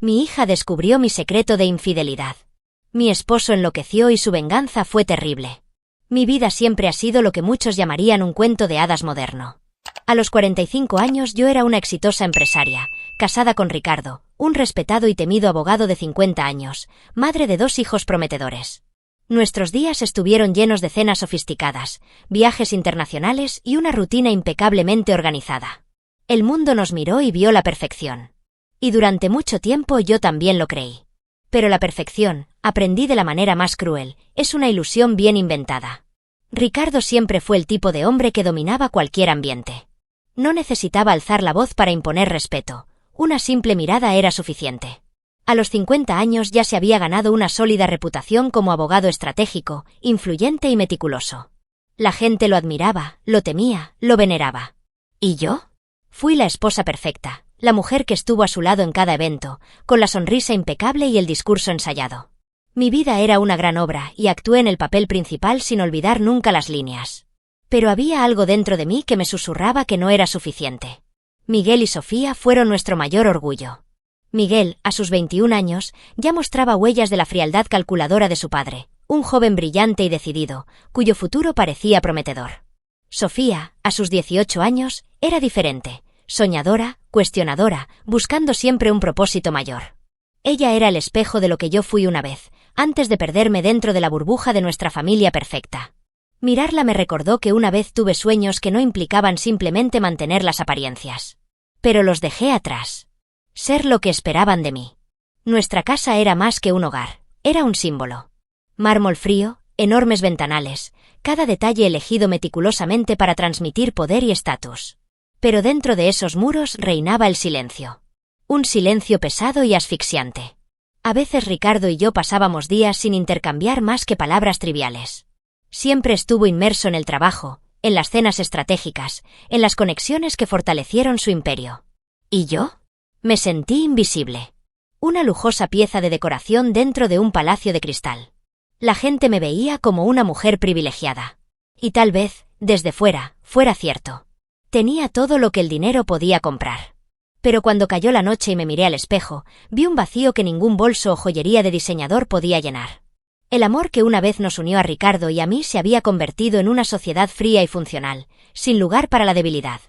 Mi hija descubrió mi secreto de infidelidad. Mi esposo enloqueció y su venganza fue terrible. Mi vida siempre ha sido lo que muchos llamarían un cuento de hadas moderno. A los 45 años yo era una exitosa empresaria, casada con Ricardo, un respetado y temido abogado de 50 años, madre de 2 hijos prometedores. Nuestros días estuvieron llenos de cenas sofisticadas, viajes internacionales y una rutina impecablemente organizada. El mundo nos miró y vio la perfección. Y durante mucho tiempo yo también lo creí. Pero la perfección, aprendí de la manera más cruel, es una ilusión bien inventada. Ricardo siempre fue el tipo de hombre que dominaba cualquier ambiente. No necesitaba alzar la voz para imponer respeto, una simple mirada era suficiente. A los 50 años ya se había ganado una sólida reputación como abogado estratégico, influyente y meticuloso. La gente lo admiraba, lo temía, lo veneraba. ¿Y yo? Fui la esposa perfecta, la mujer que estuvo a su lado en cada evento, con la sonrisa impecable y el discurso ensayado. Mi vida era una gran obra y actué en el papel principal sin olvidar nunca las líneas. Pero había algo dentro de mí que me susurraba que no era suficiente. Miguel y Sofía fueron nuestro mayor orgullo. Miguel, a sus 21 años, ya mostraba huellas de la frialdad calculadora de su padre, un joven brillante y decidido, cuyo futuro parecía prometedor. Sofía, a sus 18 años, era diferente, soñadora, cuestionadora, buscando siempre un propósito mayor. Ella era el espejo de lo que yo fui una vez, antes de perderme dentro de la burbuja de nuestra familia perfecta. Mirarla me recordó que una vez tuve sueños que no implicaban simplemente mantener las apariencias. Pero los dejé atrás. Ser lo que esperaban de mí. Nuestra casa era más que un hogar, era un símbolo. Mármol frío, enormes ventanales, cada detalle elegido meticulosamente para transmitir poder y estatus. Pero dentro de esos muros reinaba el silencio. Un silencio pesado y asfixiante. A veces Ricardo y yo pasábamos días sin intercambiar más que palabras triviales. Siempre estuvo inmerso en el trabajo, en las cenas estratégicas, en las conexiones que fortalecieron su imperio. ¿Y yo? Me sentí invisible. Una lujosa pieza de decoración dentro de un palacio de cristal. La gente me veía como una mujer privilegiada. Y tal vez, desde fuera, fuera cierto. Tenía todo lo que el dinero podía comprar. Pero cuando cayó la noche y me miré al espejo, vi un vacío que ningún bolso o joyería de diseñador podía llenar. El amor que una vez nos unió a Ricardo y a mí se había convertido en una sociedad fría y funcional, sin lugar para la debilidad.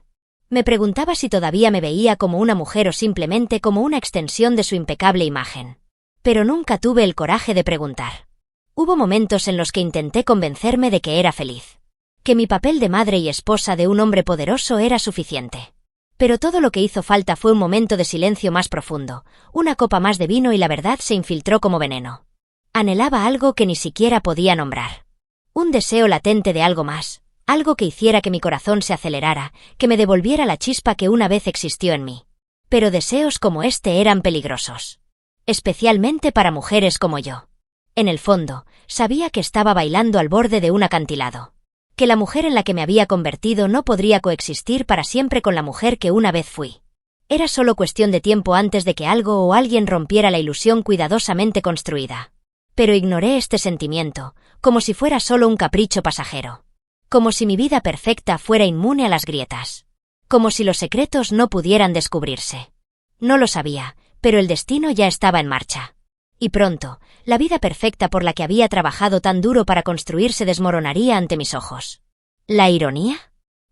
Me preguntaba si todavía me veía como una mujer o simplemente como una extensión de su impecable imagen. Pero nunca tuve el coraje de preguntar. Hubo momentos en los que intenté convencerme de que era feliz. Que mi papel de madre y esposa de un hombre poderoso era suficiente. Pero todo lo que hizo falta fue un momento de silencio más profundo, una copa más de vino y la verdad se infiltró como veneno. Anhelaba algo que ni siquiera podía nombrar. Un deseo latente de algo más. Algo que hiciera que mi corazón se acelerara, que me devolviera la chispa que una vez existió en mí. Pero deseos como este eran peligrosos. Especialmente para mujeres como yo. En el fondo, sabía que estaba bailando al borde de un acantilado. Que la mujer en la que me había convertido no podría coexistir para siempre con la mujer que una vez fui. Era solo cuestión de tiempo antes de que algo o alguien rompiera la ilusión cuidadosamente construida. Pero ignoré este sentimiento, como si fuera solo un capricho pasajero. Como si mi vida perfecta fuera inmune a las grietas. Como si los secretos no pudieran descubrirse. No lo sabía, pero el destino ya estaba en marcha. Y pronto, la vida perfecta por la que había trabajado tan duro para construir se desmoronaría ante mis ojos. ¿La ironía?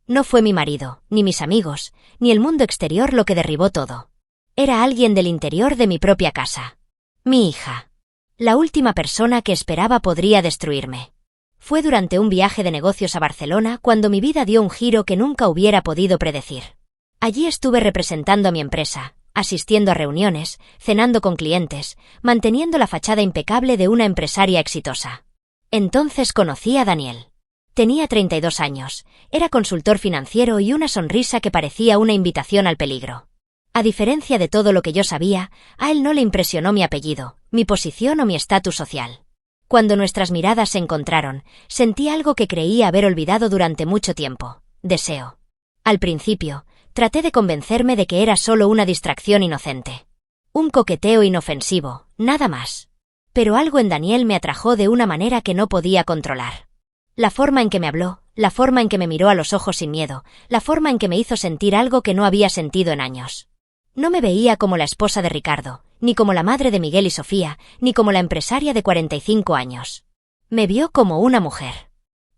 No fue mi marido, ni mis amigos, ni el mundo exterior lo que derribó todo. Era alguien del interior de mi propia casa. Mi hija. La última persona que esperaba podría destruirme. Fue durante un viaje de negocios a Barcelona cuando mi vida dio un giro que nunca hubiera podido predecir. Allí estuve representando a mi empresa, asistiendo a reuniones, cenando con clientes, manteniendo la fachada impecable de una empresaria exitosa. Entonces conocí a Daniel. Tenía 32 años, era consultor financiero y una sonrisa que parecía una invitación al peligro. A diferencia de todo lo que yo sabía, a él no le impresionó mi apellido, mi posición o mi estatus social. Cuando nuestras miradas se encontraron, sentí algo que creía haber olvidado durante mucho tiempo: deseo. Al principio, traté de convencerme de que era solo una distracción inocente. Un coqueteo inofensivo, nada más. Pero algo en Daniel me atrajo de una manera que no podía controlar. La forma en que me habló, la forma en que me miró a los ojos sin miedo, la forma en que me hizo sentir algo que no había sentido en años. No me veía como la esposa de Ricardo, ni como la madre de Miguel y Sofía, ni como la empresaria de 45 años. Me vio como una mujer.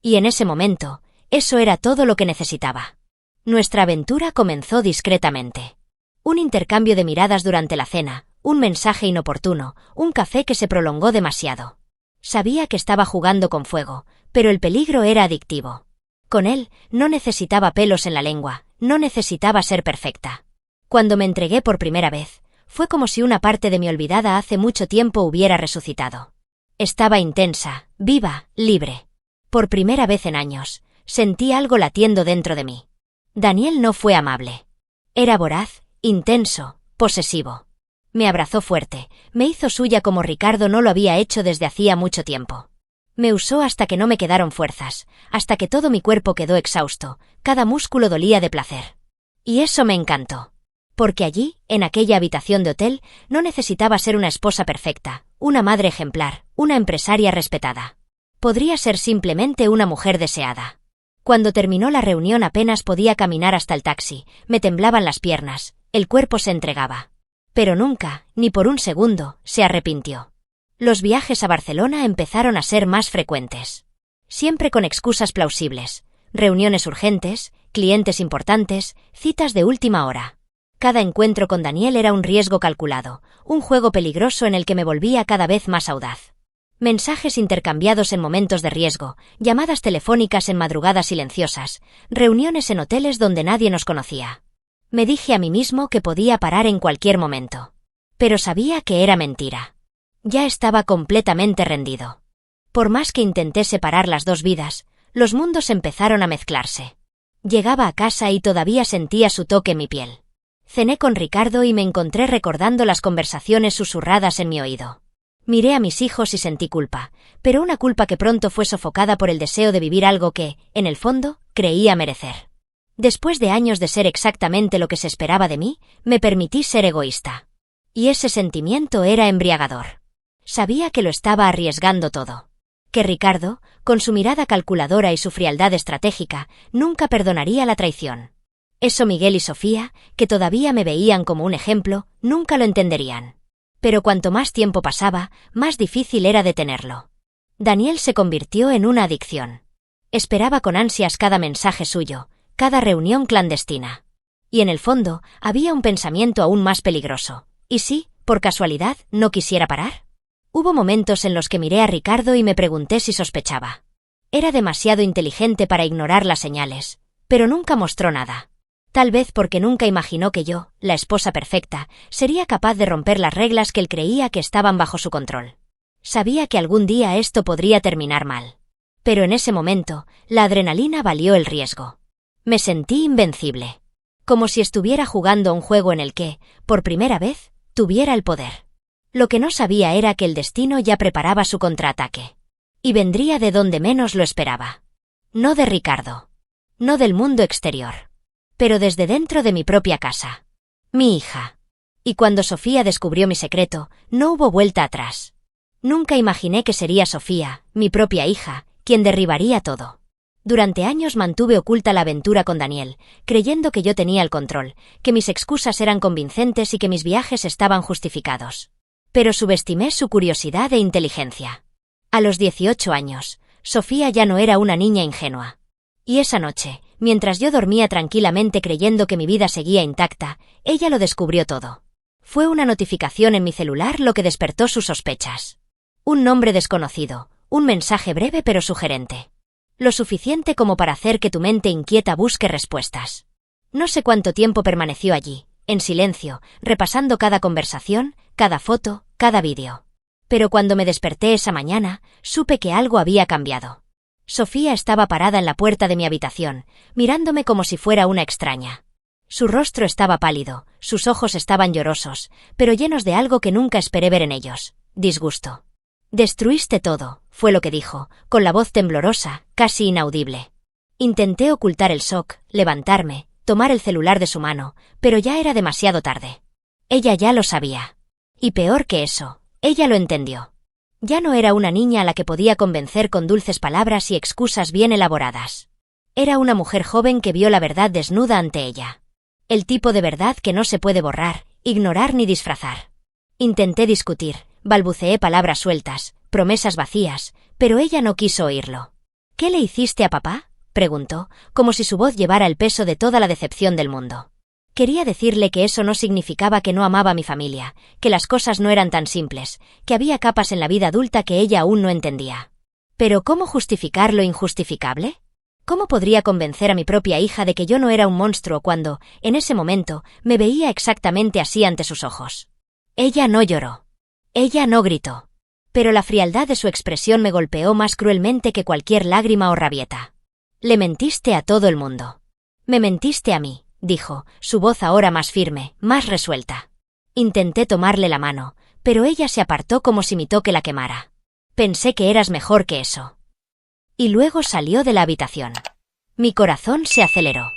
Y en ese momento, eso era todo lo que necesitaba. Nuestra aventura comenzó discretamente. Un intercambio de miradas durante la cena, un mensaje inoportuno, un café que se prolongó demasiado. Sabía que estaba jugando con fuego, pero el peligro era adictivo. Con él, no necesitaba pelos en la lengua, no necesitaba ser perfecta. Cuando me entregué por primera vez, fue como si una parte de mi olvidada hace mucho tiempo hubiera resucitado. Estaba intensa, viva, libre. Por primera vez en años, sentí algo latiendo dentro de mí. Daniel no fue amable. Era voraz, intenso, posesivo. Me abrazó fuerte, me hizo suya como Ricardo no lo había hecho desde hacía mucho tiempo. Me usó hasta que no me quedaron fuerzas, hasta que todo mi cuerpo quedó exhausto, cada músculo dolía de placer. Y eso me encantó. Porque allí, en aquella habitación de hotel, no necesitaba ser una esposa perfecta, una madre ejemplar, una empresaria respetada. Podría ser simplemente una mujer deseada. Cuando terminó la reunión apenas podía caminar hasta el taxi, me temblaban las piernas, el cuerpo se entregaba. Pero nunca, ni por un segundo, se arrepintió. Los viajes a Barcelona empezaron a ser más frecuentes. Siempre con excusas plausibles, reuniones urgentes, clientes importantes, citas de última hora. Cada encuentro con Daniel era un riesgo calculado, un juego peligroso en el que me volvía cada vez más audaz. Mensajes intercambiados en momentos de riesgo, llamadas telefónicas en madrugadas silenciosas, reuniones en hoteles donde nadie nos conocía. Me dije a mí mismo que podía parar en cualquier momento. Pero sabía que era mentira. Ya estaba completamente rendido. Por más que intenté separar las dos vidas, los mundos empezaron a mezclarse. Llegaba a casa y todavía sentía su toque en mi piel. Cené con Ricardo y me encontré recordando las conversaciones susurradas en mi oído. Miré a mis hijos y sentí culpa, pero una culpa que pronto fue sofocada por el deseo de vivir algo que, en el fondo, creía merecer. Después de años de ser exactamente lo que se esperaba de mí, me permití ser egoísta. Y ese sentimiento era embriagador. Sabía que lo estaba arriesgando todo. Que Ricardo, con su mirada calculadora y su frialdad estratégica, nunca perdonaría la traición. Eso Miguel y Sofía, que todavía me veían como un ejemplo, nunca lo entenderían. Pero cuanto más tiempo pasaba, más difícil era detenerlo. Daniel se convirtió en una adicción. Esperaba con ansias cada mensaje suyo, cada reunión clandestina. Y en el fondo, había un pensamiento aún más peligroso. ¿Y si, por casualidad, no quisiera parar? Hubo momentos en los que miré a Ricardo y me pregunté si sospechaba. Era demasiado inteligente para ignorar las señales, pero nunca mostró nada. Tal vez porque nunca imaginó que yo, la esposa perfecta, sería capaz de romper las reglas que él creía que estaban bajo su control. Sabía que algún día esto podría terminar mal. Pero en ese momento, la adrenalina valió el riesgo. Me sentí invencible. Como si estuviera jugando un juego en el que, por primera vez, tuviera el poder. Lo que no sabía era que el destino ya preparaba su contraataque. Y vendría de donde menos lo esperaba. No de Ricardo. No del mundo exterior. Pero desde dentro de mi propia casa. Mi hija. Y cuando Sofía descubrió mi secreto, no hubo vuelta atrás. Nunca imaginé que sería Sofía, mi propia hija, quien derribaría todo. Durante años mantuve oculta la aventura con Daniel, creyendo que yo tenía el control, que mis excusas eran convincentes y que mis viajes estaban justificados. Pero subestimé su curiosidad e inteligencia. A los 18 años, Sofía ya no era una niña ingenua. Y esa noche, mientras yo dormía tranquilamente creyendo que mi vida seguía intacta, ella lo descubrió todo. Fue una notificación en mi celular lo que despertó sus sospechas. Un nombre desconocido, un mensaje breve pero sugerente. Lo suficiente como para hacer que tu mente inquieta busque respuestas. No sé cuánto tiempo permaneció allí, en silencio, repasando cada conversación, cada foto, cada vídeo. Pero cuando me desperté esa mañana, supe que algo había cambiado. Sofía estaba parada en la puerta de mi habitación, mirándome como si fuera una extraña. Su rostro estaba pálido, sus ojos estaban llorosos, pero llenos de algo que nunca esperé ver en ellos: disgusto. «Destruiste todo», fue lo que dijo, con la voz temblorosa, casi inaudible. Intenté ocultar el shock, levantarme, tomar el celular de su mano, pero ya era demasiado tarde. Ella ya lo sabía. Y peor que eso, ella lo entendió. Ya no era una niña a la que podía convencer con dulces palabras y excusas bien elaboradas. Era una mujer joven que vio la verdad desnuda ante ella. El tipo de verdad que no se puede borrar, ignorar ni disfrazar. Intenté discutir, balbuceé palabras sueltas, promesas vacías, pero ella no quiso oírlo. ¿Qué le hiciste a papá?, preguntó, como si su voz llevara el peso de toda la decepción del mundo. Quería decirle que eso no significaba que no amaba a mi familia, que las cosas no eran tan simples, que había capas en la vida adulta que ella aún no entendía. Pero ¿cómo justificar lo injustificable? ¿Cómo podría convencer a mi propia hija de que yo no era un monstruo cuando, en ese momento, me veía exactamente así ante sus ojos? Ella no lloró. Ella no gritó. Pero la frialdad de su expresión me golpeó más cruelmente que cualquier lágrima o rabieta. Le mentiste a todo el mundo. Me mentiste a mí, dijo, su voz ahora más firme, más resuelta. Intenté tomarle la mano, pero ella se apartó como si mi toque la quemara. Pensé que eras mejor que eso. Y luego salió de la habitación. Mi corazón se aceleró.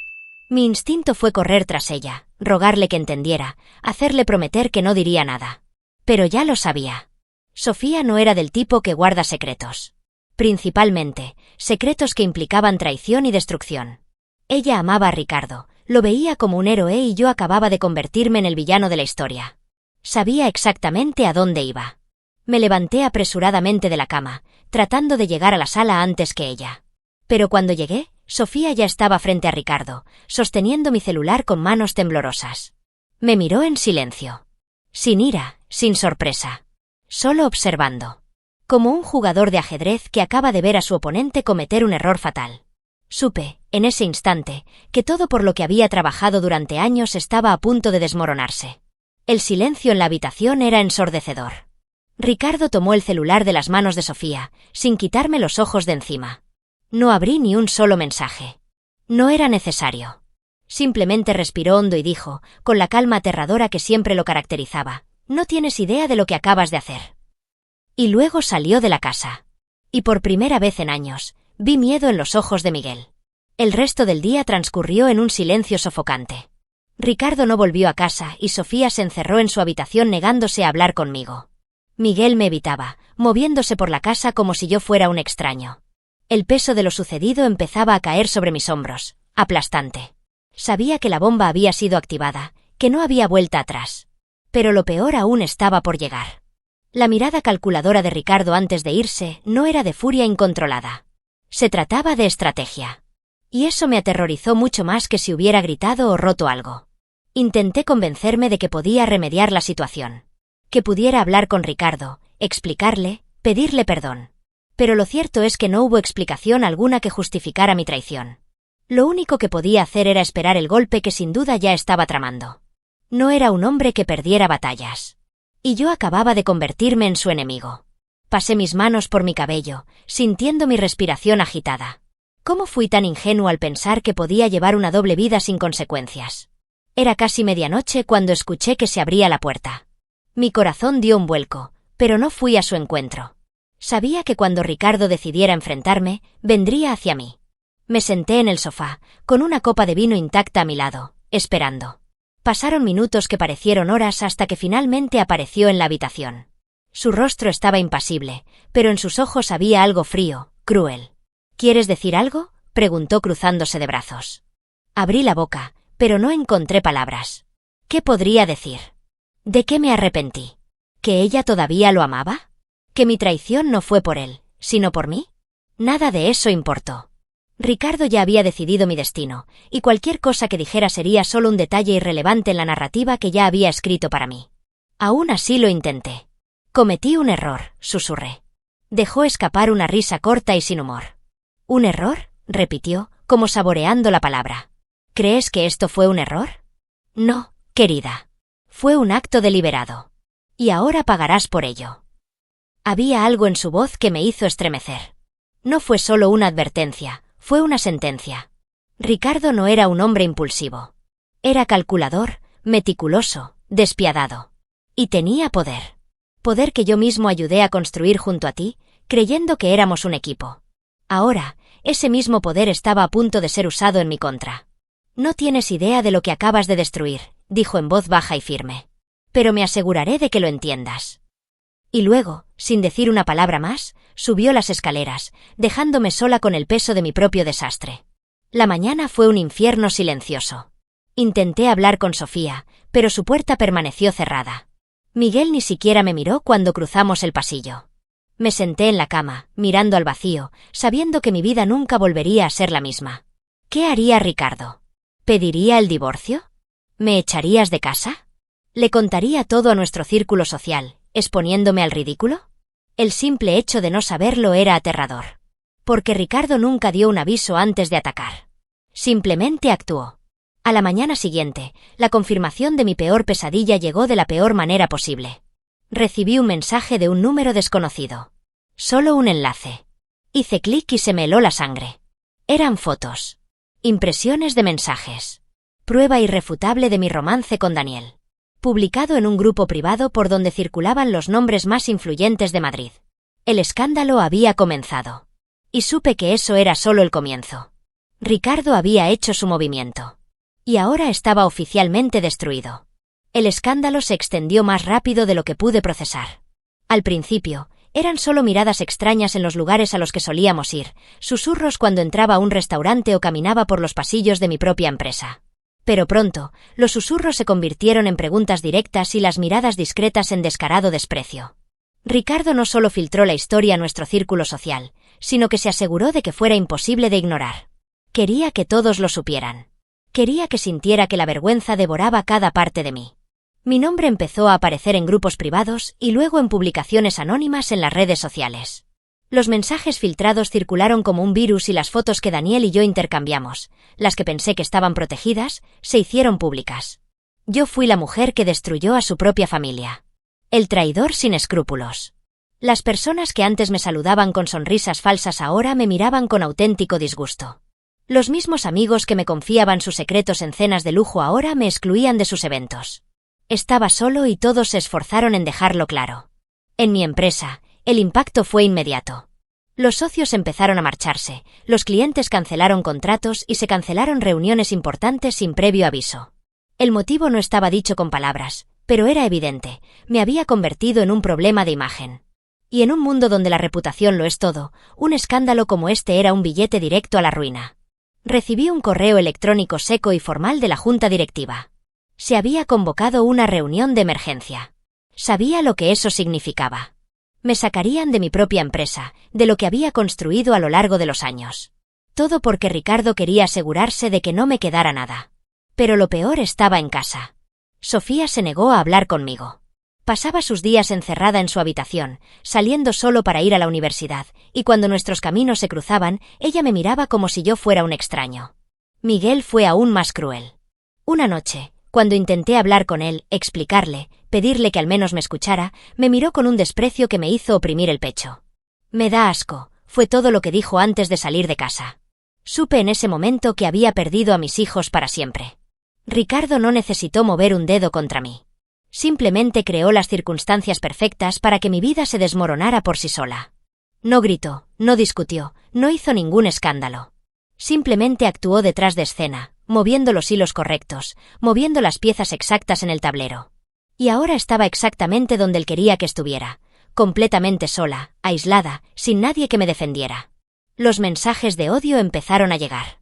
Mi instinto fue correr tras ella, rogarle que entendiera, hacerle prometer que no diría nada. Pero ya lo sabía. Sofía no era del tipo que guarda secretos. Principalmente, secretos que implicaban traición y destrucción. Ella amaba a Ricardo, lo veía como un héroe y yo acababa de convertirme en el villano de la historia. Sabía exactamente a dónde iba. Me levanté apresuradamente de la cama, tratando de llegar a la sala antes que ella. Pero cuando llegué, Sofía ya estaba frente a Ricardo, sosteniendo mi celular con manos temblorosas. Me miró en silencio. Sin ira, sin sorpresa. Solo observando. Como un jugador de ajedrez que acaba de ver a su oponente cometer un error fatal. Supe, en ese instante, que todo por lo que había trabajado durante años estaba a punto de desmoronarse. El silencio en la habitación era ensordecedor. Ricardo tomó el celular de las manos de Sofía, sin quitarme los ojos de encima. No abrí ni un solo mensaje. No era necesario. Simplemente respiró hondo y dijo, con la calma aterradora que siempre lo caracterizaba, «No tienes idea de lo que acabas de hacer». Y luego salió de la casa. Y por primera vez en años, vi miedo en los ojos de Miguel. El resto del día transcurrió en un silencio sofocante. Ricardo no volvió a casa y Sofía se encerró en su habitación negándose a hablar conmigo. Miguel me evitaba, moviéndose por la casa como si yo fuera un extraño. El peso de lo sucedido empezaba a caer sobre mis hombros, aplastante. Sabía que la bomba había sido activada, que no había vuelta atrás. Pero lo peor aún estaba por llegar. La mirada calculadora de Ricardo antes de irse no era de furia incontrolada. Se trataba de estrategia. Y eso me aterrorizó mucho más que si hubiera gritado o roto algo. Intenté convencerme de que podía remediar la situación. Que pudiera hablar con Ricardo, explicarle, pedirle perdón. Pero lo cierto es que no hubo explicación alguna que justificara mi traición. Lo único que podía hacer era esperar el golpe que sin duda ya estaba tramando. No era un hombre que perdiera batallas. Y yo acababa de convertirme en su enemigo. Pasé mis manos por mi cabello, sintiendo mi respiración agitada. ¿Cómo fui tan ingenuo al pensar que podía llevar una doble vida sin consecuencias? Era casi medianoche cuando escuché que se abría la puerta. Mi corazón dio un vuelco, pero no fui a su encuentro. Sabía que cuando Ricardo decidiera enfrentarme, vendría hacia mí. Me senté en el sofá, con una copa de vino intacta a mi lado, esperando. Pasaron minutos que parecieron horas hasta que finalmente apareció en la habitación. Su rostro estaba impasible, pero en sus ojos había algo frío, cruel. ¿Quieres decir algo?, preguntó cruzándose de brazos. Abrí la boca, pero no encontré palabras. ¿Qué podría decir? ¿De qué me arrepentí? ¿Que ella todavía lo amaba? ¿Que mi traición no fue por él, sino por mí? Nada de eso importó. Ricardo ya había decidido mi destino, y cualquier cosa que dijera sería solo un detalle irrelevante en la narrativa que ya había escrito para mí. Aún así lo intenté. Cometí un error, susurré. Dejó escapar una risa corta y sin humor. ¿Un error?, repitió, como saboreando la palabra. ¿Crees que esto fue un error? No, querida. Fue un acto deliberado. Y ahora pagarás por ello. Había algo en su voz que me hizo estremecer. No fue solo una advertencia, fue una sentencia. Ricardo no era un hombre impulsivo. Era calculador, meticuloso, despiadado. Y tenía poder. Poder que yo mismo ayudé a construir junto a ti, creyendo que éramos un equipo. Ahora, ese mismo poder estaba a punto de ser usado en mi contra. No tienes idea de lo que acabas de destruir, dijo en voz baja y firme. Pero me aseguraré de que lo entiendas. Y luego, sin decir una palabra más, subió las escaleras, dejándome sola con el peso de mi propio desastre. La mañana fue un infierno silencioso. Intenté hablar con Sofía, pero su puerta permaneció cerrada. Miguel ni siquiera me miró cuando cruzamos el pasillo. Me senté en la cama, mirando al vacío, sabiendo que mi vida nunca volvería a ser la misma. ¿Qué haría Ricardo? ¿Pediría el divorcio? ¿Me echarías de casa? ¿Le contaría todo a nuestro círculo social, exponiéndome al ridículo? El simple hecho de no saberlo era aterrador. Porque Ricardo nunca dio un aviso antes de atacar. Simplemente actuó. A la mañana siguiente, la confirmación de mi peor pesadilla llegó de la peor manera posible. Recibí un mensaje de un número desconocido. Solo un enlace. Hice clic y se me heló la sangre. Eran fotos. Impresiones de mensajes. Prueba irrefutable de mi romance con Daniel. Publicado en un grupo privado por donde circulaban los nombres más influyentes de Madrid. El escándalo había comenzado. Y supe que eso era solo el comienzo. Ricardo había hecho su movimiento. Y ahora estaba oficialmente destruido. El escándalo se extendió más rápido de lo que pude procesar. Al principio, eran solo miradas extrañas en los lugares a los que solíamos ir, susurros cuando entraba a un restaurante o caminaba por los pasillos de mi propia empresa. Pero pronto, los susurros se convirtieron en preguntas directas y las miradas discretas en descarado desprecio. Ricardo no solo filtró la historia a nuestro círculo social, sino que se aseguró de que fuera imposible de ignorar. Quería que todos lo supieran. Quería que sintiera que la vergüenza devoraba cada parte de mí. Mi nombre empezó a aparecer en grupos privados y luego en publicaciones anónimas en las redes sociales. Los mensajes filtrados circularon como un virus y las fotos que Daniel y yo intercambiamos, las que pensé que estaban protegidas, se hicieron públicas. Yo fui la mujer que destruyó a su propia familia. El traidor sin escrúpulos. Las personas que antes me saludaban con sonrisas falsas ahora me miraban con auténtico disgusto. Los mismos amigos que me confiaban sus secretos en cenas de lujo ahora me excluían de sus eventos. Estaba solo y todos se esforzaron en dejarlo claro. En mi empresa, el impacto fue inmediato. Los socios empezaron a marcharse, los clientes cancelaron contratos y se cancelaron reuniones importantes sin previo aviso. El motivo no estaba dicho con palabras, pero era evidente, me había convertido en un problema de imagen. Y en un mundo donde la reputación lo es todo, un escándalo como este era un billete directo a la ruina. Recibí un correo electrónico seco y formal de la junta directiva. Se había convocado una reunión de emergencia. Sabía lo que eso significaba. Me sacarían de mi propia empresa, de lo que había construido a lo largo de los años. Todo porque Ricardo quería asegurarse de que no me quedara nada. Pero lo peor estaba en casa. Sofía se negó a hablar conmigo. Pasaba sus días encerrada en su habitación, saliendo solo para ir a la universidad, y cuando nuestros caminos se cruzaban, ella me miraba como si yo fuera un extraño. Miguel fue aún más cruel. Una noche, cuando intenté hablar con él, explicarle, pedirle que al menos me escuchara, me miró con un desprecio que me hizo oprimir el pecho. «Me da asco», fue todo lo que dijo antes de salir de casa. Supe en ese momento que había perdido a mis hijos para siempre. Ricardo no necesitó mover un dedo contra mí. Simplemente creó las circunstancias perfectas para que mi vida se desmoronara por sí sola. No gritó, no discutió, no hizo ningún escándalo. Simplemente actuó detrás de escena, moviendo los hilos correctos, moviendo las piezas exactas en el tablero. Y ahora estaba exactamente donde él quería que estuviera, completamente sola, aislada, sin nadie que me defendiera. Los mensajes de odio empezaron a llegar.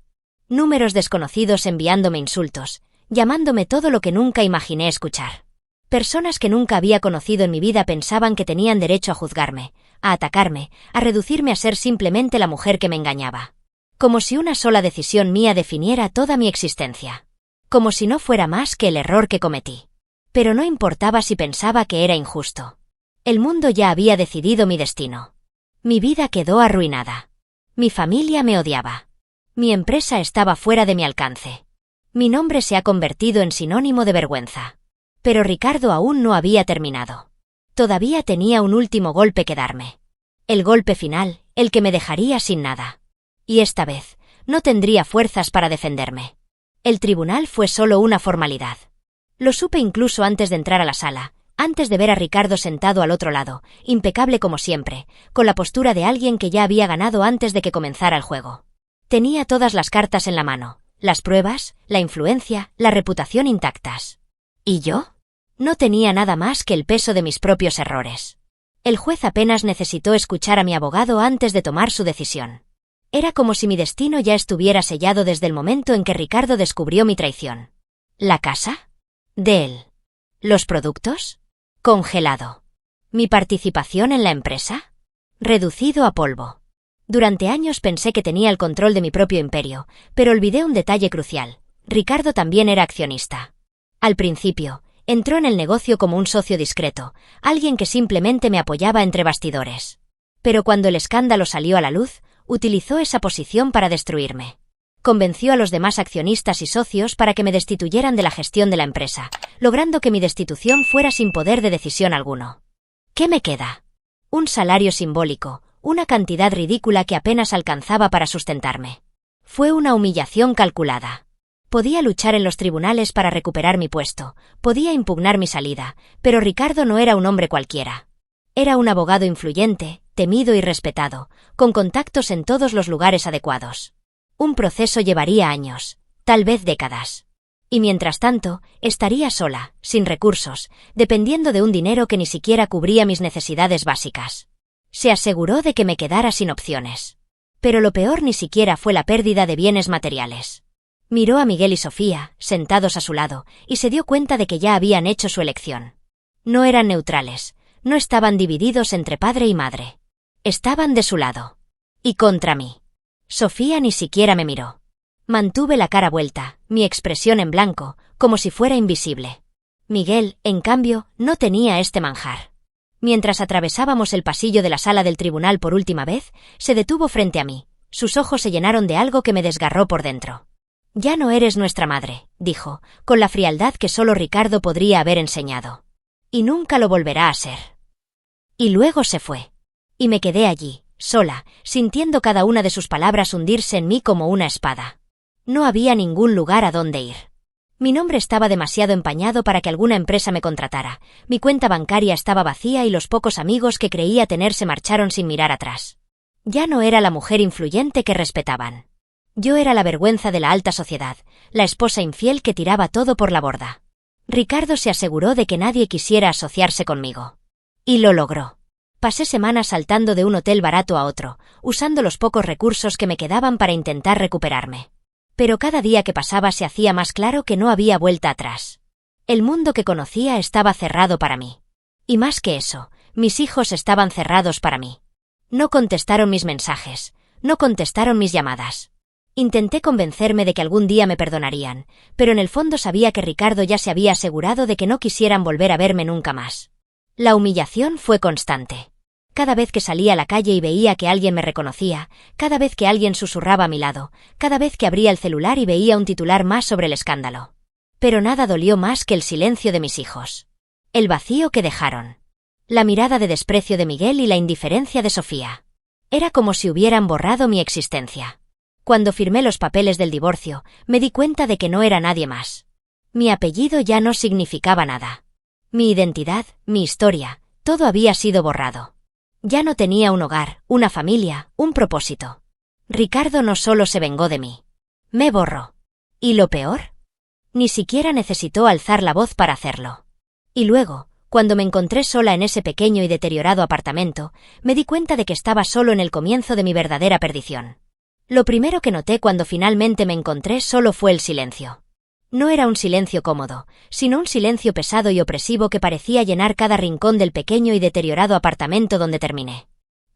Números desconocidos enviándome insultos, llamándome todo lo que nunca imaginé escuchar. Personas que nunca había conocido en mi vida pensaban que tenían derecho a juzgarme, a atacarme, a reducirme a ser simplemente la mujer que me engañaba. Como si una sola decisión mía definiera toda mi existencia. Como si no fuera más que el error que cometí. Pero no importaba si pensaba que era injusto. El mundo ya había decidido mi destino. Mi vida quedó arruinada. Mi familia me odiaba. Mi empresa estaba fuera de mi alcance. Mi nombre se ha convertido en sinónimo de vergüenza. Pero Ricardo aún no había terminado. Todavía tenía un último golpe que darme. El golpe final, el que me dejaría sin nada. Y esta vez, no tendría fuerzas para defenderme. El tribunal fue solo una formalidad. Lo supe incluso antes de entrar a la sala, antes de ver a Ricardo sentado al otro lado, impecable como siempre, con la postura de alguien que ya había ganado antes de que comenzara el juego. Tenía todas las cartas en la mano, las pruebas, la influencia, la reputación intactas. ¿Y yo? No tenía nada más que el peso de mis propios errores. El juez apenas necesitó escuchar a mi abogado antes de tomar su decisión. Era como si mi destino ya estuviera sellado desde el momento en que Ricardo descubrió mi traición. ¿La casa? ¿De él? ¿Los productos? Congelado. ¿Mi participación en la empresa? Reducido a polvo. Durante años pensé que tenía el control de mi propio imperio, pero olvidé un detalle crucial. Ricardo también era accionista. Al principio, entró en el negocio como un socio discreto, alguien que simplemente me apoyaba entre bastidores. Pero cuando el escándalo salió a la luz, utilizó esa posición para destruirme. Convenció a los demás accionistas y socios para que me destituyeran de la gestión de la empresa, logrando que mi destitución fuera sin poder de decisión alguno. ¿Qué me queda? Un salario simbólico, una cantidad ridícula que apenas alcanzaba para sustentarme. Fue una humillación calculada. Podía luchar en los tribunales para recuperar mi puesto, podía impugnar mi salida, pero Ricardo no era un hombre cualquiera. Era un abogado influyente, temido y respetado, con contactos en todos los lugares adecuados. Un proceso llevaría años, tal vez décadas. Y mientras tanto, estaría sola, sin recursos, dependiendo de un dinero que ni siquiera cubría mis necesidades básicas. Se aseguró de que me quedara sin opciones. Pero lo peor ni siquiera fue la pérdida de bienes materiales. Miró a Miguel y Sofía, sentados a su lado, y se dio cuenta de que ya habían hecho su elección. No eran neutrales, no estaban divididos entre padre y madre. Estaban de su lado. Y contra mí. Sofía ni siquiera me miró. Mantuve la cara vuelta, mi expresión en blanco, como si fuera invisible. Miguel, en cambio, no tenía este manjar. Mientras atravesábamos el pasillo de la sala del tribunal por última vez, se detuvo frente a mí. Sus ojos se llenaron de algo que me desgarró por dentro. «Ya no eres nuestra madre», dijo, con la frialdad que solo Ricardo podría haber enseñado. «Y nunca lo volverá a ser». Y luego se fue. Y me quedé allí, sola, sintiendo cada una de sus palabras hundirse en mí como una espada. No había ningún lugar a donde ir. Mi nombre estaba demasiado empañado para que alguna empresa me contratara, mi cuenta bancaria estaba vacía y los pocos amigos que creía tener se marcharon sin mirar atrás. Ya no era la mujer influyente que respetaban. Yo era la vergüenza de la alta sociedad, la esposa infiel que tiraba todo por la borda. Ricardo se aseguró de que nadie quisiera asociarse conmigo. Y lo logró. Pasé semanas saltando de un hotel barato a otro, usando los pocos recursos que me quedaban para intentar recuperarme. Pero cada día que pasaba se hacía más claro que no había vuelta atrás. El mundo que conocía estaba cerrado para mí. Y más que eso, mis hijos estaban cerrados para mí. No contestaron mis mensajes, no contestaron mis llamadas. Intenté convencerme de que algún día me perdonarían, pero en el fondo sabía que Ricardo ya se había asegurado de que no quisieran volver a verme nunca más. La humillación fue constante. Cada vez que salía a la calle y veía que alguien me reconocía, cada vez que alguien susurraba a mi lado, cada vez que abría el celular y veía un titular más sobre el escándalo. Pero nada dolió más que el silencio de mis hijos. El vacío que dejaron. La mirada de desprecio de Miguel y la indiferencia de Sofía. Era como si hubieran borrado mi existencia. Cuando firmé los papeles del divorcio, me di cuenta de que no era nadie más. Mi apellido ya no significaba nada. Mi identidad, mi historia, todo había sido borrado. Ya no tenía un hogar, una familia, un propósito. Ricardo no solo se vengó de mí. Me borró. ¿Y lo peor? Ni siquiera necesitó alzar la voz para hacerlo. Y luego, cuando me encontré sola en ese pequeño y deteriorado apartamento, me di cuenta de que estaba solo en el comienzo de mi verdadera perdición. Lo primero que noté cuando finalmente me encontré solo fue el silencio. No era un silencio cómodo, sino un silencio pesado y opresivo que parecía llenar cada rincón del pequeño y deteriorado apartamento donde terminé.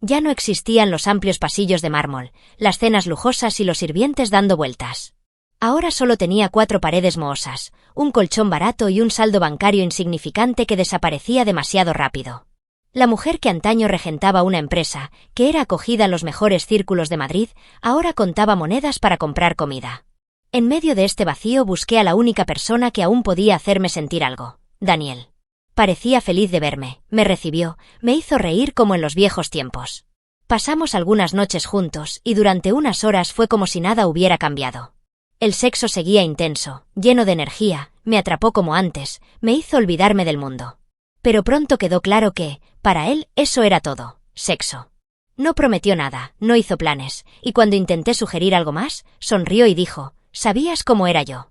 Ya no existían los amplios pasillos de mármol, las cenas lujosas y los sirvientes dando vueltas. Ahora solo tenía 4 paredes mohosas, un colchón barato y un saldo bancario insignificante que desaparecía demasiado rápido. La mujer que antaño regentaba una empresa, que era acogida en los mejores círculos de Madrid, ahora contaba monedas para comprar comida. En medio de este vacío busqué a la única persona que aún podía hacerme sentir algo, Daniel. Parecía feliz de verme, me recibió, me hizo reír como en los viejos tiempos. Pasamos algunas noches juntos y durante unas horas fue como si nada hubiera cambiado. El sexo seguía intenso, lleno de energía, me atrapó como antes, me hizo olvidarme del mundo. Pero pronto quedó claro que, para él, eso era todo, sexo. No prometió nada, no hizo planes, y cuando intenté sugerir algo más, sonrió y dijo: «¿Sabías cómo era yo?».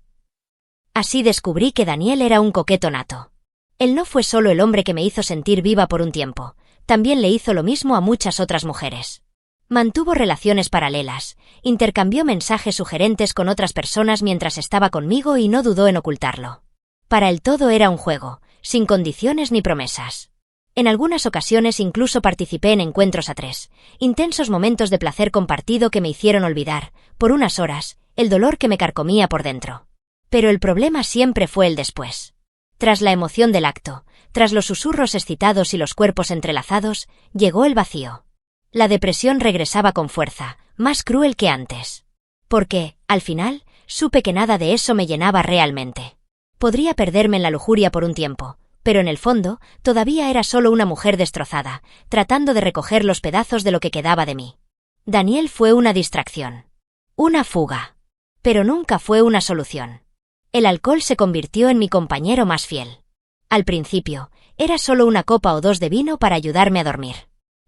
Así descubrí que Daniel era un coqueto nato. Él no fue solo el hombre que me hizo sentir viva por un tiempo, también le hizo lo mismo a muchas otras mujeres. Mantuvo relaciones paralelas, intercambió mensajes sugerentes con otras personas mientras estaba conmigo y no dudó en ocultarlo. Para él todo era un juego, sin condiciones ni promesas. En algunas ocasiones incluso participé en encuentros a tres, intensos momentos de placer compartido que me hicieron olvidar, por unas horas, el dolor que me carcomía por dentro. Pero el problema siempre fue el después. Tras la emoción del acto, tras los susurros excitados y los cuerpos entrelazados, llegó el vacío. La depresión regresaba con fuerza, más cruel que antes. Porque, al final, supe que nada de eso me llenaba realmente. Podría perderme en la lujuria por un tiempo, pero en el fondo, todavía era solo una mujer destrozada, tratando de recoger los pedazos de lo que quedaba de mí. Daniel fue una distracción. Una fuga. Pero nunca fue una solución. El alcohol se convirtió en mi compañero más fiel. Al principio, era solo una copa o dos de vino para ayudarme a dormir.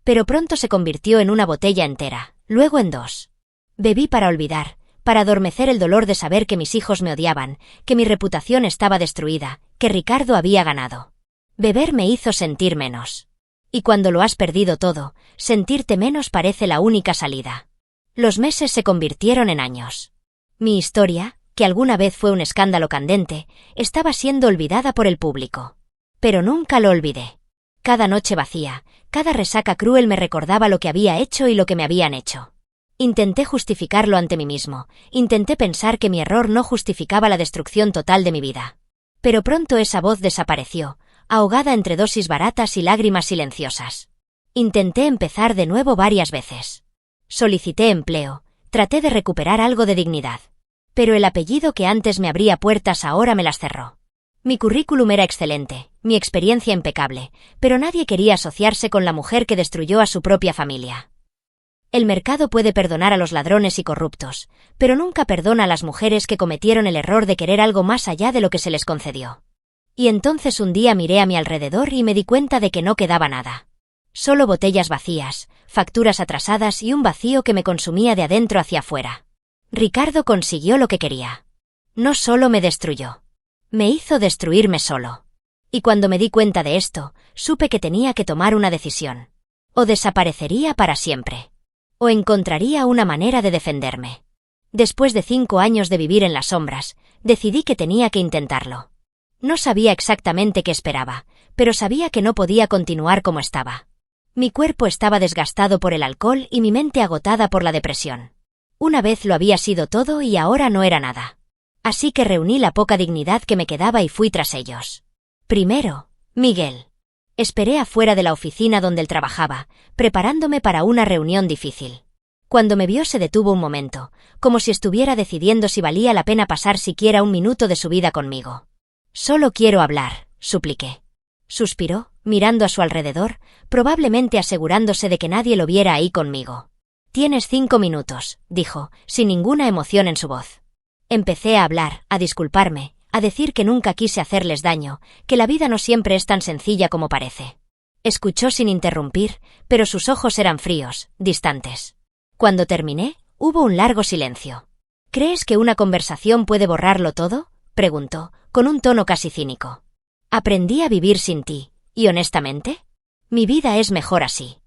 Pero pronto se convirtió en una botella entera, luego en dos. Bebí para olvidar, para adormecer el dolor de saber que mis hijos me odiaban, que mi reputación estaba destruida, que Ricardo había ganado. Beber me hizo sentir menos. Y cuando lo has perdido todo, sentirte menos parece la única salida. Los meses se convirtieron en años. Mi historia, que alguna vez fue un escándalo candente, estaba siendo olvidada por el público. Pero nunca lo olvidé. Cada noche vacía, cada resaca cruel me recordaba lo que había hecho y lo que me habían hecho. Intenté justificarlo ante mí mismo, intenté pensar que mi error no justificaba la destrucción total de mi vida. Pero pronto esa voz desapareció, ahogada entre dosis baratas y lágrimas silenciosas. Intenté empezar de nuevo varias veces. Solicité empleo, traté de recuperar algo de dignidad. Pero el apellido que antes me abría puertas ahora me las cerró. Mi currículum era excelente, mi experiencia impecable, pero nadie quería asociarse con la mujer que destruyó a su propia familia. El mercado puede perdonar a los ladrones y corruptos, pero nunca perdona a las mujeres que cometieron el error de querer algo más allá de lo que se les concedió. Y entonces un día miré a mi alrededor y me di cuenta de que no quedaba nada. Solo botellas vacías, facturas atrasadas y un vacío que me consumía de adentro hacia afuera. Ricardo consiguió lo que quería. No solo me destruyó. Me hizo destruirme solo. Y cuando me di cuenta de esto, supe que tenía que tomar una decisión. O desaparecería para siempre. O encontraría una manera de defenderme. Después de 5 años de vivir en las sombras, decidí que tenía que intentarlo. No sabía exactamente qué esperaba, pero sabía que no podía continuar como estaba. Mi cuerpo estaba desgastado por el alcohol y mi mente agotada por la depresión. Una vez lo había sido todo y ahora no era nada. Así que reuní la poca dignidad que me quedaba y fui tras ellos. Primero, Miguel. Esperé afuera de la oficina donde él trabajaba, preparándome para una reunión difícil. Cuando me vio se detuvo un momento, como si estuviera decidiendo si valía la pena pasar siquiera un minuto de su vida conmigo. «Solo quiero hablar», supliqué. Suspiró, mirando a su alrededor, probablemente asegurándose de que nadie lo viera ahí conmigo. «Tienes 5 minutos», dijo, sin ninguna emoción en su voz. Empecé a hablar, a disculparme, a decir que nunca quise hacerles daño, que la vida no siempre es tan sencilla como parece. Escuchó sin interrumpir, pero sus ojos eran fríos, distantes. Cuando terminé, hubo un largo silencio. «¿Crees que una conversación puede borrarlo todo?», preguntó, con un tono casi cínico. «Aprendí a vivir sin ti, y honestamente, mi vida es mejor así».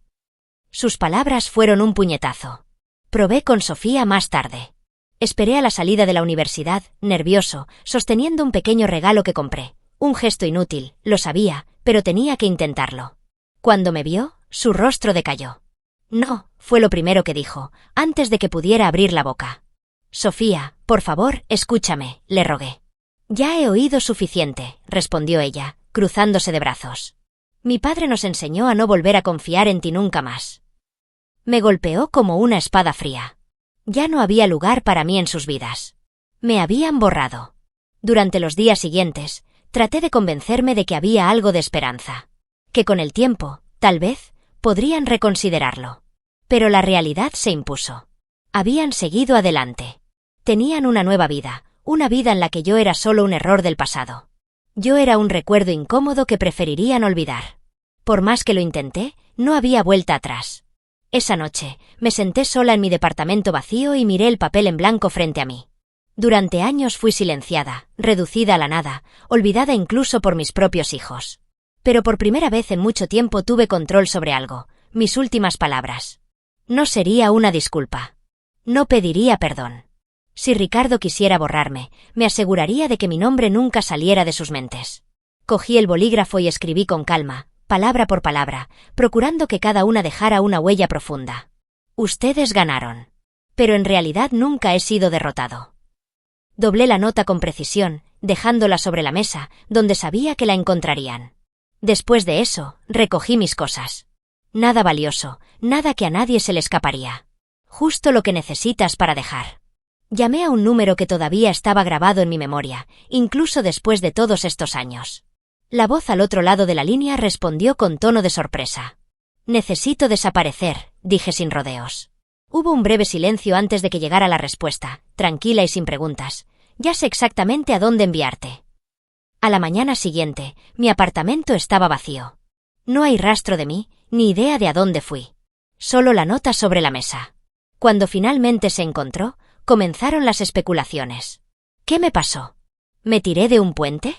Sus palabras fueron un puñetazo. Probé con Sofía más tarde. Esperé a la salida de la universidad, nervioso, sosteniendo un pequeño regalo que compré. Un gesto inútil, lo sabía, pero tenía que intentarlo. Cuando me vio, su rostro decayó. «No», fue lo primero que dijo, antes de que pudiera abrir la boca. «Sofía, por favor, escúchame», le rogué. «Ya he oído suficiente», respondió ella, cruzándose de brazos. «Mi padre nos enseñó a no volver a confiar en ti nunca más». Me golpeó como una espada fría. Ya no había lugar para mí en sus vidas. Me habían borrado. Durante los días siguientes, traté de convencerme de que había algo de esperanza. Que con el tiempo, tal vez, podrían reconsiderarlo. Pero la realidad se impuso. Habían seguido adelante. Tenían una nueva vida, una vida en la que yo era solo un error del pasado. Yo era un recuerdo incómodo que preferirían olvidar. Por más que lo intenté, no había vuelta atrás. Esa noche, me senté sola en mi departamento vacío y miré el papel en blanco frente a mí. Durante años fui silenciada, reducida a la nada, olvidada incluso por mis propios hijos. Pero por primera vez en mucho tiempo tuve control sobre algo, mis últimas palabras. No sería una disculpa. No pediría perdón. Si Ricardo quisiera borrarme, me aseguraría de que mi nombre nunca saliera de sus mentes. Cogí el bolígrafo y escribí con calma, palabra por palabra, procurando que cada una dejara una huella profunda. Ustedes ganaron. Pero en realidad nunca he sido derrotado. Doblé la nota con precisión, dejándola sobre la mesa, donde sabía que la encontrarían. Después de eso, recogí mis cosas. Nada valioso, nada que a nadie se le escaparía. Justo lo que necesitas para dejar. Llamé a un número que todavía estaba grabado en mi memoria, incluso después de todos estos años. La voz al otro lado de la línea respondió con tono de sorpresa. Necesito desaparecer, dije sin rodeos. Hubo un breve silencio antes de que llegara la respuesta, tranquila y sin preguntas. Ya sé exactamente a dónde enviarte. A la mañana siguiente, mi apartamento estaba vacío. No hay rastro de mí, ni idea de a dónde fui. Solo la nota sobre la mesa. Cuando finalmente se encontró, comenzaron las especulaciones. ¿Qué me pasó? ¿Me tiré de un puente?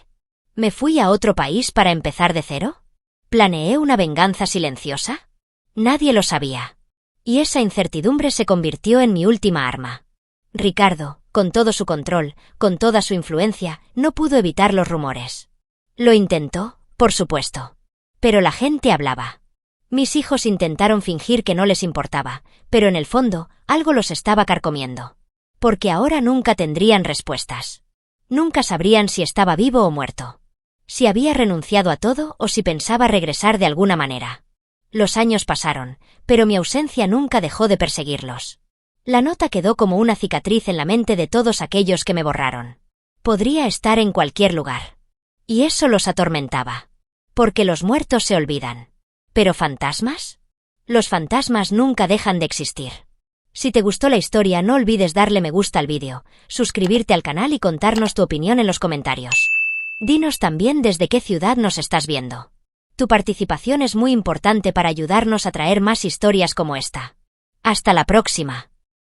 ¿Me fui a otro país para empezar de cero? ¿Planeé una venganza silenciosa? Nadie lo sabía. Y esa incertidumbre se convirtió en mi última arma. Ricardo, con todo su control, con toda su influencia, no pudo evitar los rumores. Lo intentó, por supuesto. Pero la gente hablaba. Mis hijos intentaron fingir que no les importaba, pero en el fondo, algo los estaba carcomiendo. Porque ahora nunca tendrían respuestas. Nunca sabrían si estaba vivo o muerto. Si había renunciado a todo o si pensaba regresar de alguna manera. Los años pasaron, pero mi ausencia nunca dejó de perseguirlos. La nota quedó como una cicatriz en la mente de todos aquellos que me borraron. Podría estar en cualquier lugar. Y eso los atormentaba. Porque los muertos se olvidan. ¿Pero fantasmas? Los fantasmas nunca dejan de existir. Si te gustó la historia, no olvides darle me gusta al vídeo, suscribirte al canal y contarnos tu opinión en los comentarios. Dinos también desde qué ciudad nos estás viendo. Tu participación es muy importante para ayudarnos a traer más historias como esta. Hasta la próxima.